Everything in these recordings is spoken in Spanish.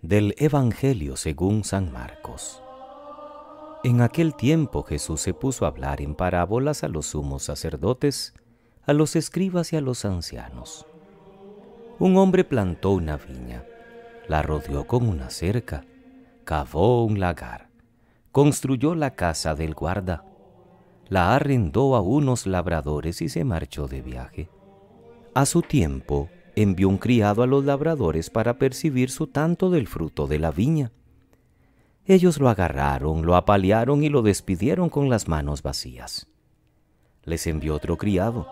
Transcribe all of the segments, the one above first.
Del Evangelio según San Marcos. En aquel tiempo Jesús se puso a hablar en parábolas a los sumos sacerdotes, a los escribas y a los ancianos. Un hombre plantó una viña, la rodeó con una cerca, cavó un lagar, construyó la casa del guarda, la arrendó a unos labradores y se marchó de viaje. A su tiempo, envió un criado a los labradores para percibir su tanto del fruto de la viña. Ellos lo agarraron, lo apalearon y lo despidieron con las manos vacías. Les envió otro criado.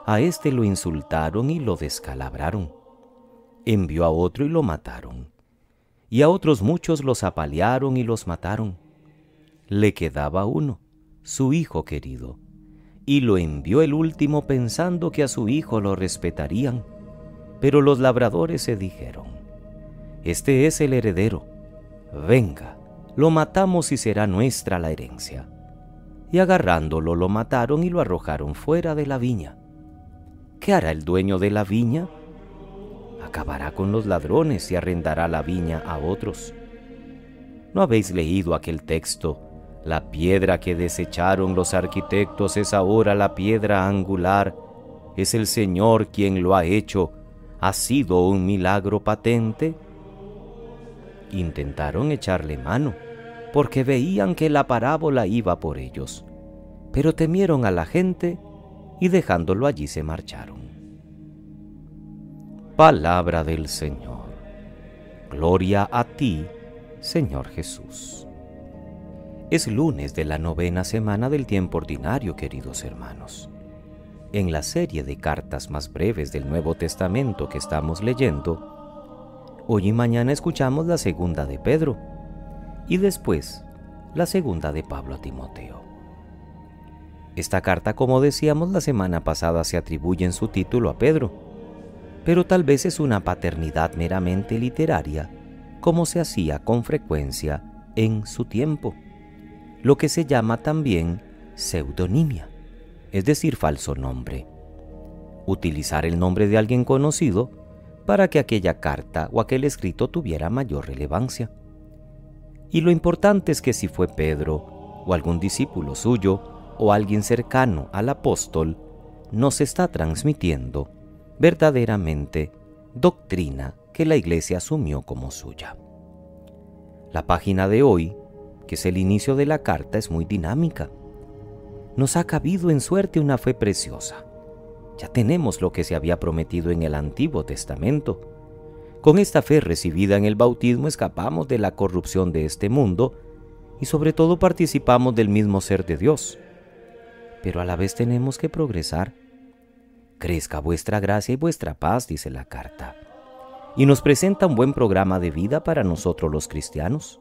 A éste lo insultaron y lo descalabraron. Envió a otro y lo mataron. Y a otros muchos los apalearon y los mataron. Le quedaba uno, su hijo querido, y lo envió el último pensando que a su hijo lo respetarían. Pero los labradores se dijeron: este es el heredero, venga, lo matamos y será nuestra la herencia. Y agarrándolo lo mataron y lo arrojaron fuera de la viña. ¿Qué hará el dueño de la viña? Acabará con los ladrones y arrendará la viña a otros. ¿No habéis leído aquel texto? La piedra que desecharon los arquitectos es ahora la piedra angular. Es el Señor quien lo ha hecho. ¿Ha sido un milagro patente? Intentaron echarle mano, porque veían que la parábola iba por ellos, pero temieron a la gente y dejándolo allí se marcharon. Palabra del Señor. Gloria a ti, Señor Jesús. Es lunes de la 9ª semana del tiempo ordinario, queridos hermanos. En la serie de cartas más breves del Nuevo Testamento que estamos leyendo, hoy y mañana escuchamos la segunda de Pedro y después la segunda de Pablo a Timoteo. Esta carta, como decíamos la semana pasada, se atribuye en su título a Pedro, pero tal vez es una paternidad meramente literaria, como se hacía con frecuencia en su tiempo, lo que se llama también pseudonimia, es decir, falso nombre. Utilizar el nombre de alguien conocido para que aquella carta o aquel escrito tuviera mayor relevancia. Y lo importante es que si fue Pedro o algún discípulo suyo o alguien cercano al apóstol, nos está transmitiendo verdaderamente doctrina que la Iglesia asumió como suya. La página de hoy, que es el inicio de la carta, es muy dinámica. Nos ha cabido en suerte una fe preciosa. Ya tenemos lo que se había prometido en el Antiguo Testamento. Con esta fe recibida en el bautismo escapamos de la corrupción de este mundo y sobre todo participamos del mismo ser de Dios. Pero a la vez tenemos que progresar. Crezca vuestra gracia y vuestra paz, dice la carta. Y nos presenta un buen programa de vida para nosotros los cristianos.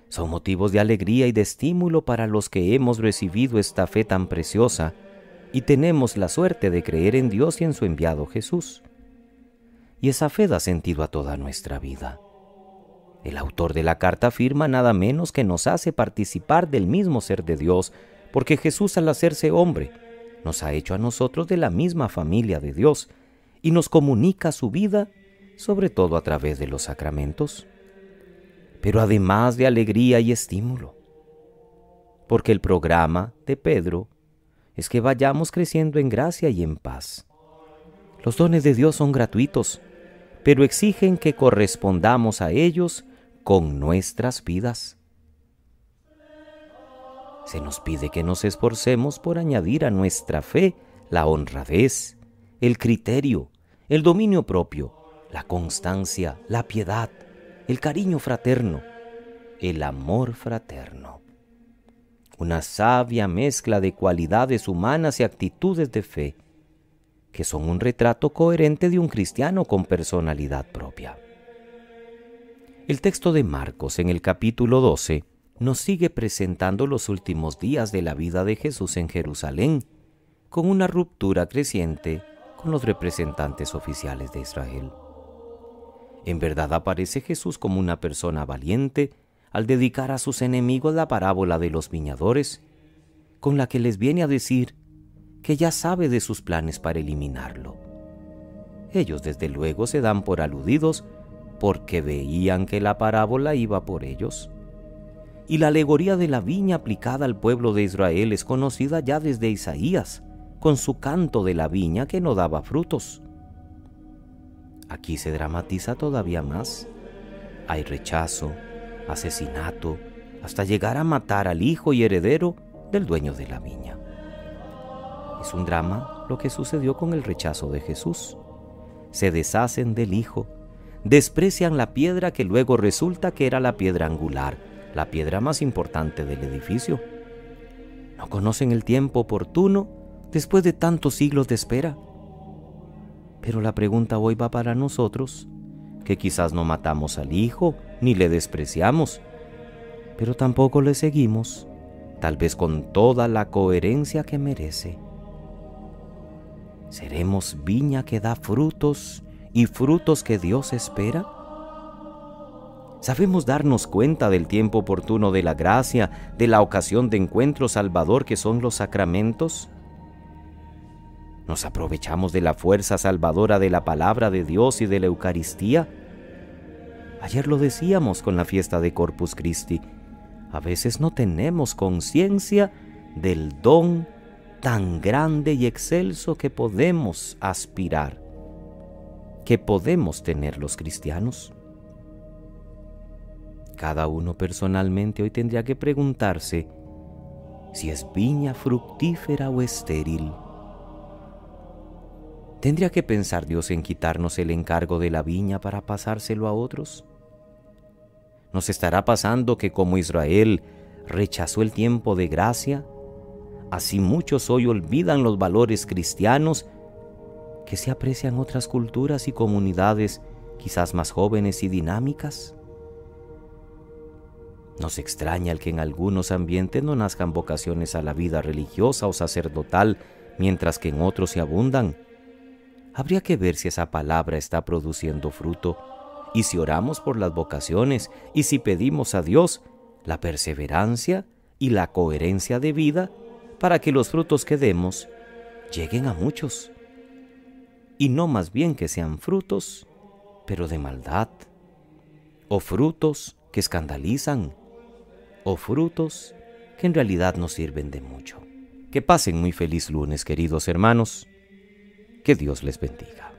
Son motivos de alegría y de estímulo para los que hemos recibido esta fe tan preciosa y tenemos la suerte de creer en Dios y en su enviado Jesús. Y esa fe da sentido a toda nuestra vida. El autor de la carta afirma nada menos que nos hace participar del mismo ser de Dios, porque Jesús, al hacerse hombre, nos ha hecho a nosotros de la misma familia de Dios y nos comunica su vida, sobre todo a través de los sacramentos. Pero además de alegría y estímulo, porque el programa de Pedro es que vayamos creciendo en gracia y en paz. Los dones de Dios son gratuitos, pero exigen que correspondamos a ellos con nuestras vidas. Se nos pide que nos esforcemos por añadir a nuestra fe la honradez, el criterio, el dominio propio, la constancia, la piedad, el cariño fraterno, el amor fraterno. Una sabia mezcla de cualidades humanas y actitudes de fe, que son un retrato coherente de un cristiano con personalidad propia. El texto de Marcos en el capítulo 12 nos sigue presentando los últimos días de la vida de Jesús en Jerusalén, con una ruptura creciente con los representantes oficiales de Israel. En verdad aparece Jesús como una persona valiente al dedicar a sus enemigos la parábola de los viñadores, con la que les viene a decir que ya sabe de sus planes para eliminarlo. Ellos desde luego se dan por aludidos porque veían que la parábola iba por ellos. Y la alegoría de la viña aplicada al pueblo de Israel es conocida ya desde Isaías, con su canto de la viña que no daba frutos. Aquí se dramatiza todavía más. Hay rechazo, asesinato, hasta llegar a matar al hijo y heredero del dueño de la viña. Es un drama lo que sucedió con el rechazo de Jesús. Se deshacen del hijo, desprecian la piedra que luego resulta que era la piedra angular, la piedra más importante del edificio. No conocen el tiempo oportuno después de tantos siglos de espera. Pero la pregunta hoy va para nosotros, que quizás no matamos al hijo ni le despreciamos, pero tampoco le seguimos, tal vez con toda la coherencia que merece. ¿Seremos viña que da frutos y frutos que Dios espera? ¿Sabemos darnos cuenta del tiempo oportuno de la gracia, de la ocasión de encuentro salvador que son los sacramentos? ¿Nos aprovechamos de la fuerza salvadora de la palabra de Dios y de la Eucaristía? Ayer lo decíamos con la fiesta de Corpus Christi. A veces no tenemos conciencia del don tan grande y excelso que podemos aspirar, que podemos tener los cristianos. Cada uno personalmente hoy tendría que preguntarse si es viña fructífera o estéril. ¿Tendría que pensar Dios en quitarnos el encargo de la viña para pasárselo a otros? ¿Nos estará pasando que como Israel rechazó el tiempo de gracia, así muchos hoy olvidan los valores cristianos que se aprecian en otras culturas y comunidades quizás más jóvenes y dinámicas? Nos extraña el que en algunos ambientes no nazcan vocaciones a la vida religiosa o sacerdotal, mientras que en otros se abundan. Habría que ver si esa palabra está produciendo fruto, y si oramos por las vocaciones, y si pedimos a Dios la perseverancia y la coherencia de vida para que los frutos que demos lleguen a muchos, y no más bien que sean frutos, pero de maldad, o frutos que escandalizan, o frutos que en realidad no sirven de mucho. Que pasen muy feliz lunes, queridos hermanos. Que Dios les bendiga.